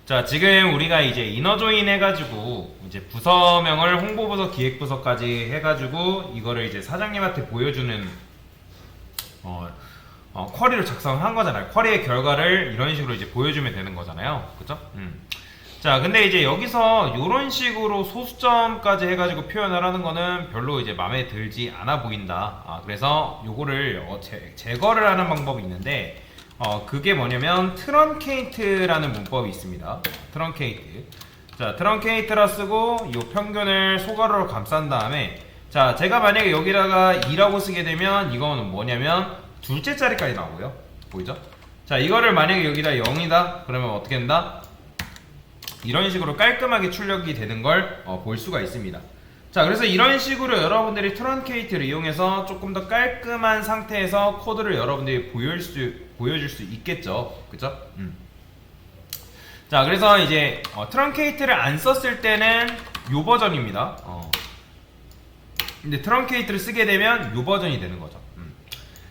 자, 지금 우리가 이제 이너조인 해가지고 이제 부서명을 홍보부서, 기획부서까지 해가지고 이거를 이제 사장님한테 보여주는 쿼리로 작성한 거잖아요. 쿼리의 결과를 이런 식으로 이제 보여주면 되는 거잖아요. 그죠? 자, 근데 이제 여기서 이런 식으로 소수점까지 해가지고 표현을 하는 거는 별로 이제 마음에 들지 않아 보인다. 그래서 요거를 제거를 하는 방법이 있는데, 그게 뭐냐면 트렁케이트라는 문법이 있습니다. 트렁케이트. 자, 트렁케이트라 쓰고 요 평균을 소괄호로 감싼 다음에, 자, 제가 만약에 여기다가 2라고 쓰게 되면 이거는 뭐냐면 둘째 자리까지 나오고요. 보이죠? 자, 이거를 만약에 여기다 0이다 그러면 어떻게 된다? 이런 식으로 깔끔하게 출력이 되는 걸 볼 수가 있습니다. 자, 그래서 이런 식으로 여러분들이 트렁케이트를 이용해서 조금 더 깔끔한 상태에서 코드를 여러분들이 보여줄 수 있겠죠. 그죠? 자, 그래서 이제 트렁케이트를 안 썼을 때는 요 버전입니다. 근데 트렁케이트를 쓰게 되면 요 버전이 되는 거죠.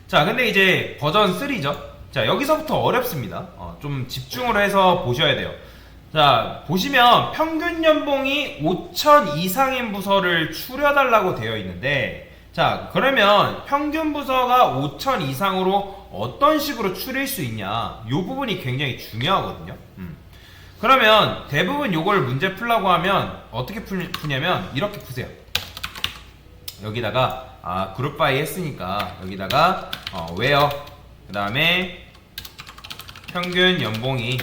자, 근데 이제 버전 3죠. 자, 여기서부터 어렵습니다. 좀 집중을 해서 보셔야 돼요. 자, 보시면 평균 연봉이 5천 이상인 부서를 추려달라고 되어 있는데, 자, 그러면 평균 부서가 5천 이상으로 어떤 식으로 추릴 수 있냐, 이 부분이 굉장히 중요하거든요. 그러면 대부분 요걸 문제 풀라고 하면 어떻게 푸냐면 이렇게 푸세요. 여기다가 그룹 바이 했으니까 여기다가 where 그 다음에 평균 연봉이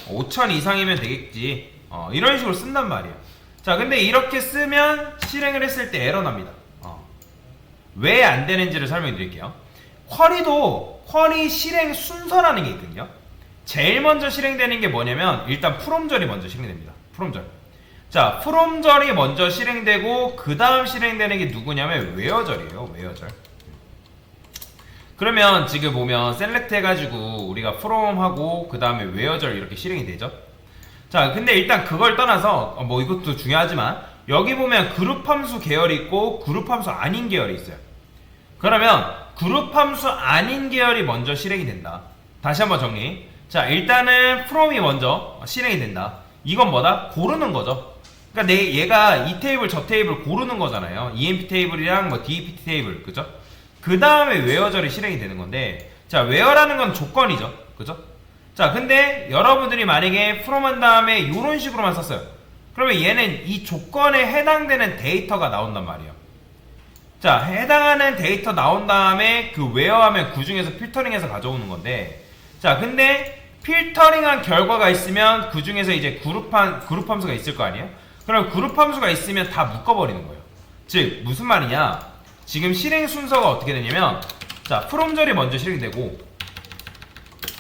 5천 이상이면 되겠지. 이런 식으로 쓴단 말이에요. 자, 근데 이렇게 쓰면 실행을 했을 때 에러 납니다. 왜 안 되는지를 설명해 드릴게요. 쿼리 실행 순서라는 게 있거든요. 제일 먼저 실행되는 게 뭐냐면 일단 from절이 먼저 실행됩니다. from절. 자, from절이 먼저 실행되고 그 다음 실행되는 게 누구냐면 where절이에요. where절. 그러면 지금 보면 셀렉트 해가지고 우리가 from 하고 그 다음에 where절 이렇게 실행이 되죠. 자, 근데 일단 그걸 떠나서 뭐 이것도 중요하지만 여기 보면 그룹 함수 계열이 있고 그룹 함수 아닌 계열이 있어요. 그러면 그룹 함수 아닌 계열이 먼저 실행이 된다. 다시 한번 정리. 자, 일단은 from이 먼저 실행이 된다. 이건 뭐다? 고르는 거죠. 그러니까 얘가 이 테이블 저 테이블 고르는 거잖아요. EMP 테이블이랑 뭐 DEPT 테이블, 그죠? 그 다음에 where절이 실행이 되는 건데, 자, where라는 건 조건이죠. 그죠? 자, 근데 여러분들이 만약에 from 한 다음에 이런 식으로만 썼어요. 그러면 얘는 이 조건에 해당되는 데이터가 나온단 말이에요. 자, 해당하는 데이터 나온 다음에 그 where 하면 그 중에서 필터링해서 가져오는 건데, 자, 근데 필터링한 결과가 있으면 그 중에서 이제 그룹 함수가 있을 거 아니에요? 그럼 그룹 함수가 있으면 다 묶어버리는 거예요. 즉, 무슨 말이냐? 지금 실행 순서가 어떻게 되냐면, 자, from절이 먼저 실행되고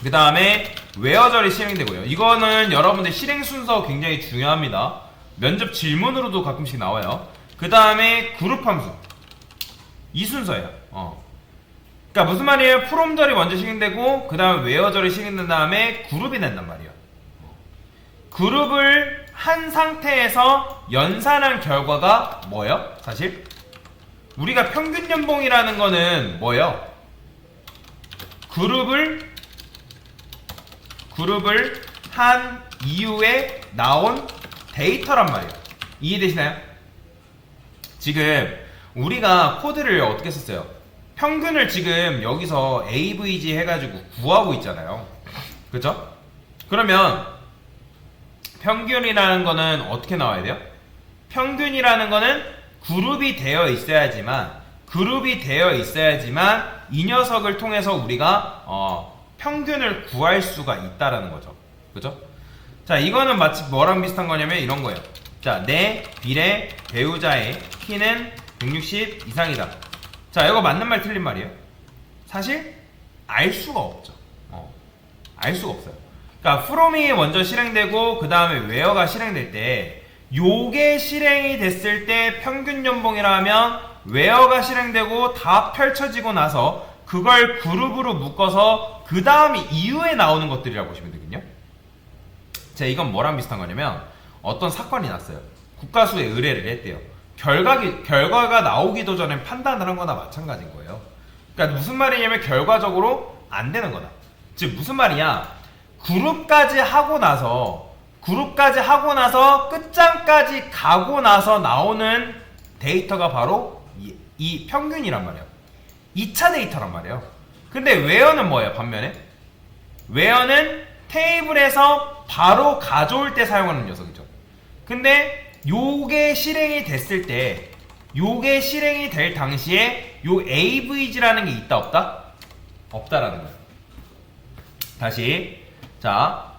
그 다음에 where절이 실행되고요. 이거는 여러분들 실행 순서 굉장히 중요합니다. 면접 질문으로도 가끔씩 나와요. 그 다음에 그룹 함수, 이 순서예요. 그러니까 무슨 말이에요? from절이 먼저 실행되고 그 다음에 where절이 실행된 다음에 그룹이 된단 말이에요. 그룹을 한 상태에서 연산한 결과가 뭐예요? 사실 우리가 평균 연봉이라는 거는 뭐예요? 그룹을 한 이후에 나온 데이터란 말이에요. 이해되시나요? 지금 우리가 코드를 어떻게 썼어요? 평균을 지금 여기서 AVG 해가지고 구하고 있잖아요. 그죠? 그러면 평균이라는 거는 어떻게 나와야 돼요? 평균이라는 거는 그룹이 되어 있어야지만 이 녀석을 통해서 우리가 평균을 구할 수가 있다라는 거죠. 그죠? 자, 이거는 마치 뭐랑 비슷한 거냐면 이런 거예요. 자, 내 비례 배우자의 키는 160 이상이다. 자, 이거 맞는 말 틀린 말이에요? 사실 알 수가 없죠. 알 수가 없어요. 그러니까 from이 먼저 실행되고 그 다음에 where가 실행될 때 요게 실행이 됐을 때 평균 연봉이라 하면 where가 실행되고 다 펼쳐지고 나서 그걸 그룹으로 묶어서 그 다음 이후에 나오는 것들이라고 보시면 되거든요. 자, 이건 뭐랑 비슷한 거냐면 어떤 사건이 났어요. 국가수에 의뢰를 했대요. 결과가 나오기도 전에 판단을 한 거나 마찬가지인 거예요. 그러니까 무슨 말이냐면 결과적으로 안 되는 거다. 즉 무슨 말이냐, 그룹까지 하고 나서 그룹까지 하고 나서 끝장까지 가고 나서 나오는 데이터가 바로 이 평균이란 말이에요. 2차 데이터란 말이에요. 근데 웨어는 뭐예요? 반면에 웨어는 테이블에서 바로 가져올 때 사용하는 녀석이죠. 근데 요게 실행이 됐을 때 요게 실행이 될 당시에 요 AVG라는 게 있다 없다? 없다라는 거예요. 다시 자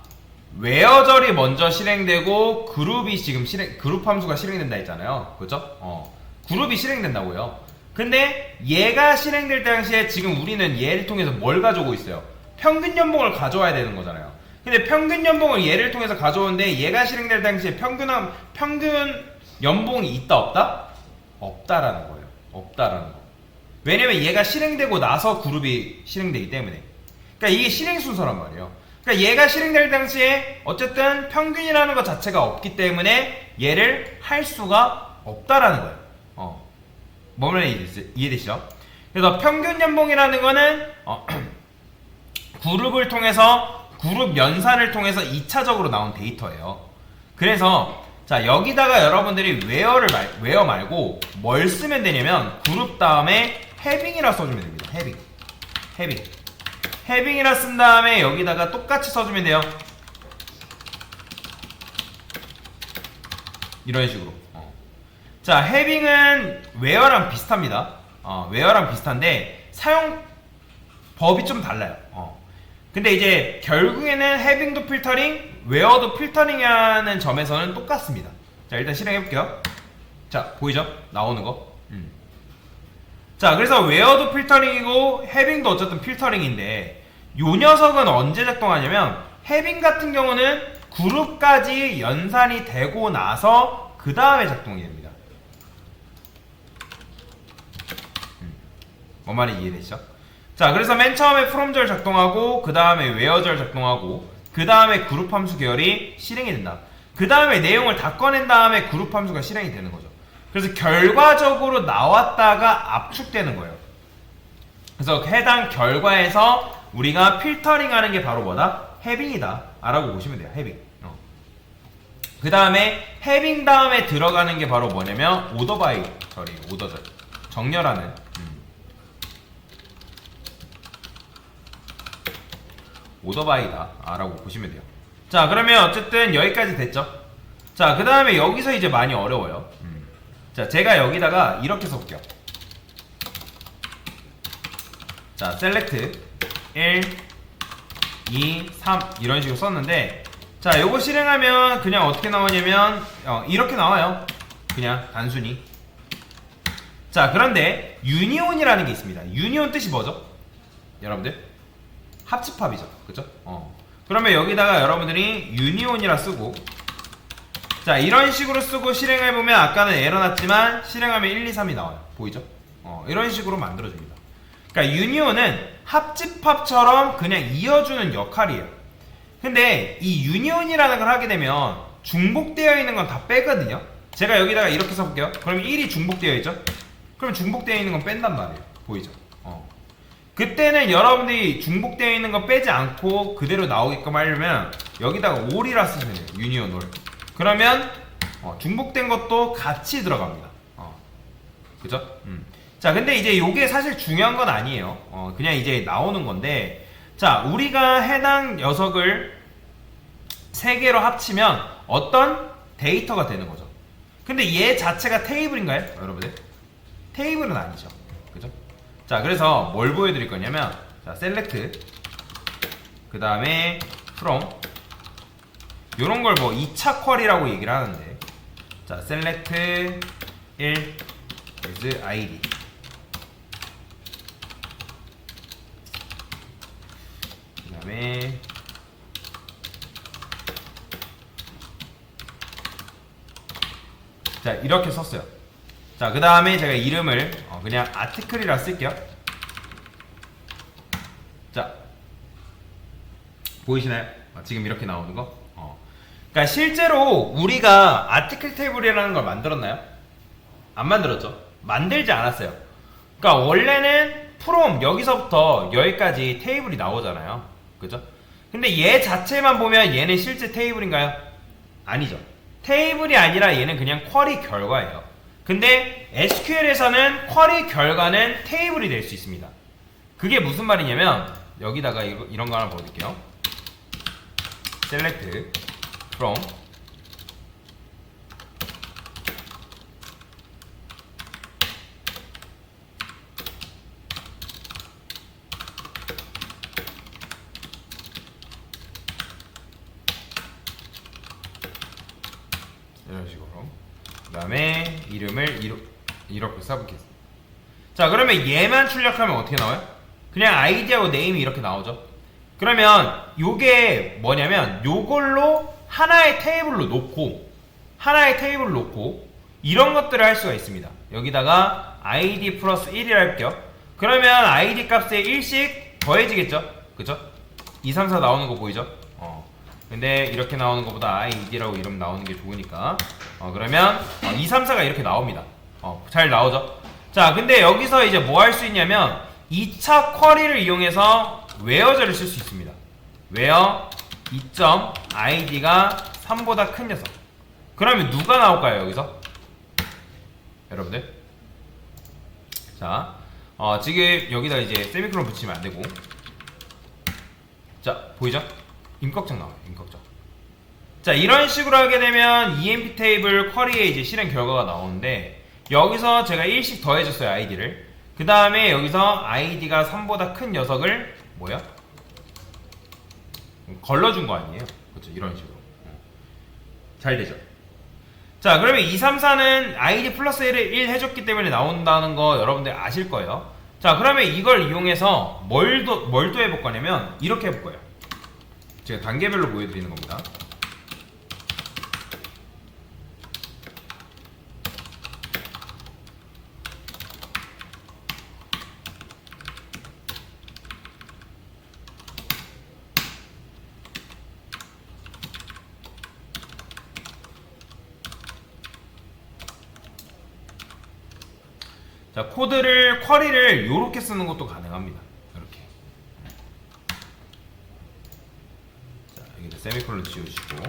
웨어절이 먼저 실행되고 그룹이 지금 그룹 함수가 실행된다 했잖아요. 그죠? 그룹이 실행된다고요. 근데 얘가 실행될 당시에 지금 우리는 얘를 통해서 뭘 가져오고 있어요? 평균 연봉을 가져와야 되는 거잖아요. 근데 평균 연봉을 얘를 통해서 가져오는데 얘가 실행될 당시에 평균 연봉이 있다 없다? 없다라는 거예요. 없다라는 거. 왜냐면 얘가 실행되고 나서 그룹이 실행되기 때문에. 그러니까 이게 실행 순서란 말이에요. 그러니까 얘가 실행될 당시에 어쨌든 평균이라는 것 자체가 없기 때문에 얘를 할 수가 없다라는 거예요. 뭐면 이해되시죠? 그래서 평균 연봉이라는 거는 그룹을 통해서 그룹 연산을 통해서 2차적으로 나온 데이터예요. 그래서 자 여기다가 여러분들이 웨어 말고 뭘 쓰면 되냐면 그룹 다음에 해빙이라 써주면 됩니다. 해빙이라 쓴 다음에 여기다가 똑같이 써주면 돼요. 이런 식으로. 자 해빙은 웨어랑 비슷합니다. 웨어랑 비슷한데 사용 법이 좀 달라요. 근데 이제 결국에는 해빙도 필터링, 웨어도 필터링이라는 점에서는 똑같습니다. 자 일단 실행해 볼게요. 자 보이죠? 나오는 거. 자 그래서 웨어도 필터링이고 해빙도 어쨌든 필터링인데 요 녀석은 언제 작동하냐면 해빙 같은 경우는 그룹까지 연산이 되고 나서 그 다음에 작동이 됩니다. 뭔 말인지 이해되시죠? 자 그래서 맨 처음에 from절 작동하고 그 다음에 where절 작동하고 그 다음에 그룹 함수 계열이 실행이 된다. 그 다음에 내용을 다 꺼낸 다음에 그룹 함수가 실행이 되는 거죠. 그래서 결과적으로 나왔다가 압축되는 거예요. 그래서 해당 결과에서 우리가 필터링 하는 게 바로 뭐다? 해빙이다 라고 보시면 돼요. 해빙. 그 다음에 해빙 다음에 들어가는 게 바로 뭐냐면 오더절 정렬하는 오더바이다 라고 보시면 돼요. 자 그러면 어쨌든 여기까지 됐죠. 자 그 다음에 여기서 이제 많이 어려워요. 자 제가 여기다가 이렇게 써볼게요. 자 select 1 2 3 이런 식으로 썼는데 자 요거 실행하면 그냥 어떻게 나오냐면 이렇게 나와요. 그냥 단순히. 자 그런데 유니온이라는 게 있습니다. 유니온 뜻이 뭐죠? 여러분들 합집합이죠. 그죠? 그러면 여기다가 여러분들이 유니온이라 쓰고 자 이런 식으로 쓰고 실행해보면 아까는 에러 났지만 실행하면 1, 2, 3이 나와요. 보이죠? 이런 식으로 만들어줍니다. 그러니까 유니온은 합집합처럼 그냥 이어주는 역할이에요. 근데 이 유니온이라는 걸 하게 되면 중복되어 있는 건 다 빼거든요. 제가 여기다가 이렇게 써볼게요. 그럼 1이 중복되어 있죠? 그럼 중복되어 있는 건 뺀단 말이에요. 보이죠? 그때는 여러분들이 중복되어 있는 거 빼지 않고 그대로 나오게끔 하려면 여기다가 all이라 쓰시면 돼요. 유니온 all. 그러면 중복된 것도 같이 들어갑니다. 그죠? 자 근데 이제 요게 사실 중요한 건 아니에요. 그냥 이제 나오는 건데 자 우리가 해당 녀석을 3개로 합치면 어떤 데이터가 되는 거죠. 근데 얘 자체가 테이블인가요? 여러분들? 테이블은 아니죠. 그죠? 자 그래서 뭘 보여드릴 거냐면 자 select 그 다음에 from 요런 걸 뭐 2차 쿼리라고 얘기를 하는데 자 select 1 is id 그 다음에 자 이렇게 썼어요. 자 그 다음에 제가 이름을 그냥 아티클이라 쓸게요. 자 보이시나요? 지금 이렇게 나오는 거. 그러니까 실제로 우리가 아티클 테이블이라는 걸 만들었나요? 안 만들었죠. 만들지 않았어요. 그러니까 원래는 from 여기서부터 여기까지 테이블이 나오잖아요. 그죠? 근데 얘 자체만 보면 얘는 실제 테이블인가요? 아니죠. 테이블이 아니라 얘는 그냥 쿼리 결과예요. 근데 SQL에서는 쿼리 결과는 테이블이 될 수 있습니다. 그게 무슨 말이냐면 여기다가 이런 거 하나 보여드릴게요. select from 이런 식으로. 그 다음에 이름을 이렇게 써보겠습니다. 자, 그러면 얘만 출력하면 어떻게 나와요? 그냥 아이디하고 네임이 이렇게 나오죠. 그러면 요게 뭐냐면 요걸로 하나의 테이블로 놓고 이런 것들을 할 수가 있습니다. 여기다가 id 플러스 1이라 할게요. 그러면 id 값에 1씩 더해지겠죠? 그죠? 2, 3, 4 나오는 거 보이죠? 근데 이렇게 나오는 것보다 id라고 이름 나오는 게 좋으니까 그러면 2, 3, 4가 이렇게 나옵니다. 잘 나오죠? 자, 근데 여기서 이제 뭐 할 수 있냐면 2차 쿼리를 이용해서 where절을 쓸 수 있습니다. where 2.id가 3보다 큰 녀석. 그러면 누가 나올까요, 여기서? 여러분들? 자, 지금 여기다 이제 세미콜론 붙이면 안 되고. 자, 보이죠? 임꺽정 나와요, 임꺽정. 자, 이런 식으로 하게 되면 emp 테이블 쿼리에 이제 실행 결과가 나오는데, 여기서 제가 1씩 더해줬어요, id를. 그 다음에 여기서 id가 3보다 큰 녀석을 뭐야? 걸러준 거 아니에요? 그렇죠, 이런 식으로. 잘 되죠? 자, 그러면 2, 3, 4는 id 플러스 1을 1 해줬기 때문에 나온다는 거 여러분들 아실 거예요. 자, 그러면 이걸 이용해서 뭘 또 해볼 거냐면 이렇게 해볼 거예요. 제가 단계별로 보여드리는 겁니다. 자, 쿼리를 이렇게 쓰는 것도 가능합니다. 이렇게. 자, 여기다 세미콜론 지워주시고,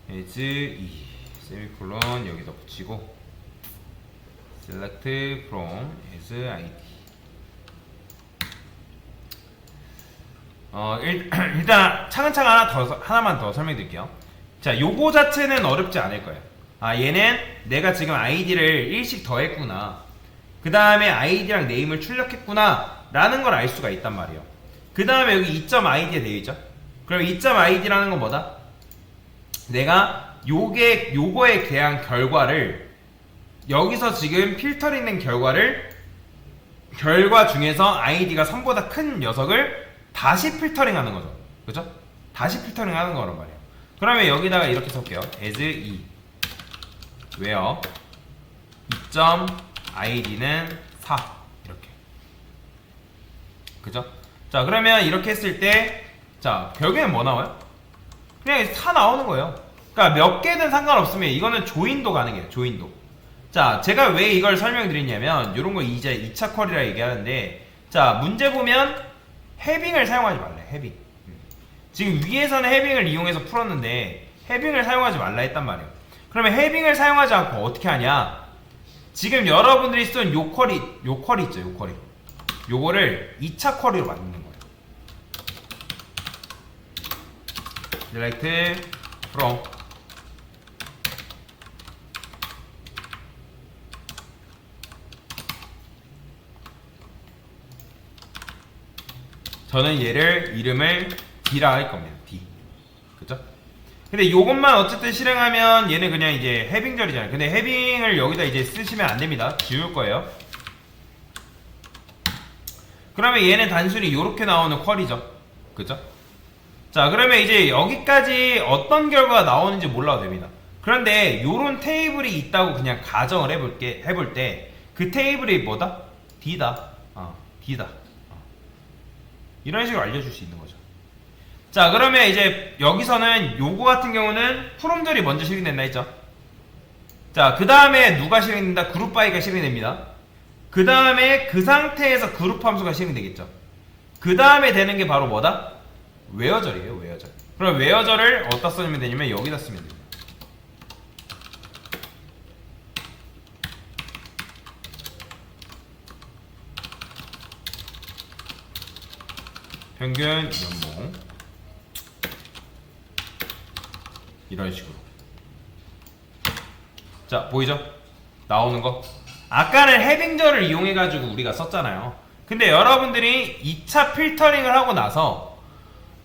as 2 세미콜론 여기다 붙이고, select from as id. 일단 차근차근 하나만 더 설명드릴게요. 자, 요거 자체는 어렵지 않을 거예요. 얘는 내가 지금 id를 1씩 더했구나, 그 다음에 id랑 네임을 출력했구나 라는 걸 알 수가 있단 말이에요. 그 다음에 여기 2.id에 되어있죠. 그럼 2.id라는 건 뭐다? 내가 요거에 대한 결과를, 여기서 지금 필터링 된 결과 중에서 id가 3보다 큰 녀석을 다시 필터링 하는 거죠. 그죠? 다시 필터링 하는 거란 말이에요. 그러면 여기다가 이렇게 쓸게요. as 2 where 2.id는 4 이렇게. 그죠? 자, 그러면 이렇게 했을 때, 자, 결국엔 뭐 나와요? 그냥 4 나오는 거예요. 그러니까 몇 개든 상관없으면 이거는 조인도 가능해요. 조인도. 자, 제가 왜 이걸 설명드리냐면 이런 거 이제 2차 쿼리라 얘기하는데, 자, 문제 보면 해빙을 사용하지 말래. 해빙. 지금 위에서는 해빙을 이용해서 풀었는데 해빙을 사용하지 말라 했단 말이에요. 그러면 해빙을 사용하지 않고 어떻게 하냐? 지금 여러분들이 쓴 요 쿼리 있죠, 요 쿼리. 요거를 2차 쿼리로 만드는 거예요. select from 저는 얘를 이름을 D라 할 겁니다. D. 그죠? 근데 요것만 어쨌든 실행하면 얘는 그냥 이제 해빙절이잖아요. 근데 해빙을 여기다 이제 쓰시면 안 됩니다. 지울 거예요. 그러면 얘는 단순히 요렇게 나오는 쿼리죠. 그죠? 자, 그러면 이제 여기까지 어떤 결과가 나오는지 몰라도 됩니다. 그런데 요런 테이블이 있다고 그냥 가정을 해볼 때 그 테이블이 뭐다? D다. D다. 이런 식으로 알려줄 수 있는 거죠. 자, 그러면 이제 여기서는 요거 같은 경우는 프롬절이 먼저 실행된다 했죠. 자, 그 다음에 누가 실행된다? 그룹 바이가 실행됩니다. 그 다음에 그 상태에서 그룹 함수가 실행되겠죠. 그 다음에 되는 게 바로 뭐다? 웨어절이에요, 웨어절. 그럼 웨어절을 어디다 쓰면 되냐면 여기다 쓰면 됩니다. 평균 연봉 이런 식으로. 자, 보이죠? 나오는 거. 아까는 해빙절을 이용해 가지고 우리가 썼잖아요. 근데 여러분들이 2차 필터링을 하고 나서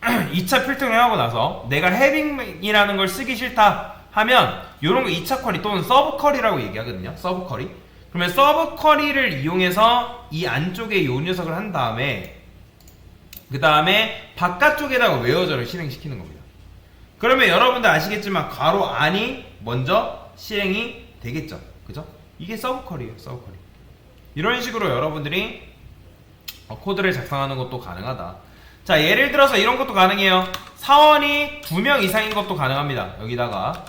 2차 필터링을 하고 나서 내가 해빙이라는 걸 쓰기 싫다 하면 요런 거 2차 쿼리 또는 서브 쿼리라고 얘기하거든요. 서브 쿼리. 그러면 서브 쿼리를 이용해서 이 안쪽에 요 녀석을 한 다음에 그 다음에 바깥쪽에다가 웨어절을 실행시키는 겁니다. 그러면 여러분들 아시겠지만 괄호 안이 먼저 실행이 되겠죠. 그죠? 이게 서브 쿼리예요. 서브 쿼리. 이런 식으로 여러분들이 코드를 작성하는 것도 가능하다. 자, 예를 들어서 이런 것도 가능해요. 사원이 2명 이상인 것도 가능합니다. 여기다가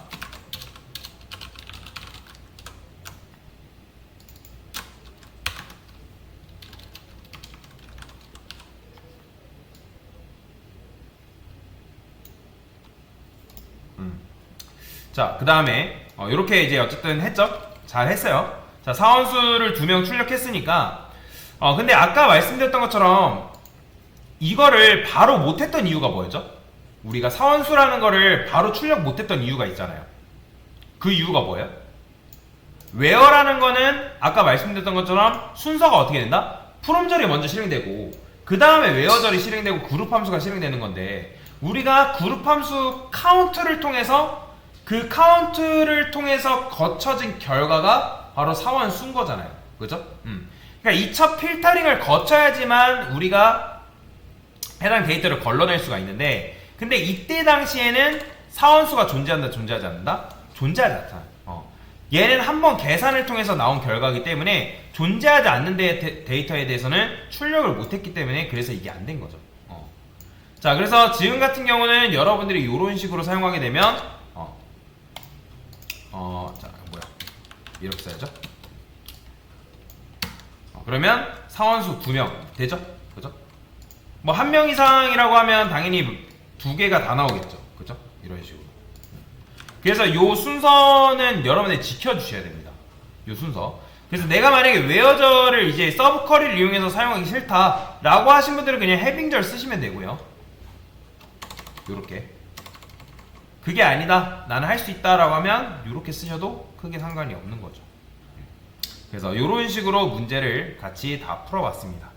자, 그 다음에 이렇게 이제 어쨌든 했죠? 잘 했어요. 자, 사원수를 2명 출력했으니까 근데 아까 말씀드렸던 것처럼 이거를 바로 못했던 이유가 뭐였죠? 우리가 사원수라는 거를 바로 출력 못했던 이유가 있잖아요. 그 이유가 뭐예요? 웨어라는 거는 아까 말씀드렸던 것처럼 순서가 어떻게 된다? 프롬절이 먼저 실행되고 그 다음에 웨어절이 실행되고 그룹 함수가 실행되는 건데 우리가 그룹 함수 카운트를 통해서 그 카운트를 통해서 거쳐진 결과가 바로 사원 수인 거잖아요. 그죠? 그러니까 2차 필터링을 거쳐야지만 우리가 해당 데이터를 걸러낼 수가 있는데 근데 이때 당시에는 사원수가 존재한다, 존재하지 않는다? 존재하지 않다. 얘는 한번 계산을 통해서 나온 결과이기 때문에 존재하지 않는 데이터에 대해서는 출력을 못했기 때문에 그래서 이게 안 된 거죠. 자, 그래서 지금 같은 경우는 여러분들이 이런 식으로 사용하게 되면 자, 뭐야, 이렇게 써야죠. 그러면 사원수 2명 되죠? 그죠? 뭐 1명 이상이라고 하면 당연히 2개가 다 나오겠죠. 그죠? 이런 식으로. 그래서 요 순서는 여러분들이 지켜주셔야 됩니다. 요 순서. 그래서 내가 만약에 웨어절을 이제 서브 쿼리를 이용해서 사용하기 싫다라고 하신 분들은 그냥 해빙절 쓰시면 되고요. 요렇게. 그게 아니다, 나는 할 수 있다라고 하면 이렇게 쓰셔도 크게 상관이 없는 거죠. 그래서 이런 식으로 문제를 같이 다 풀어봤습니다.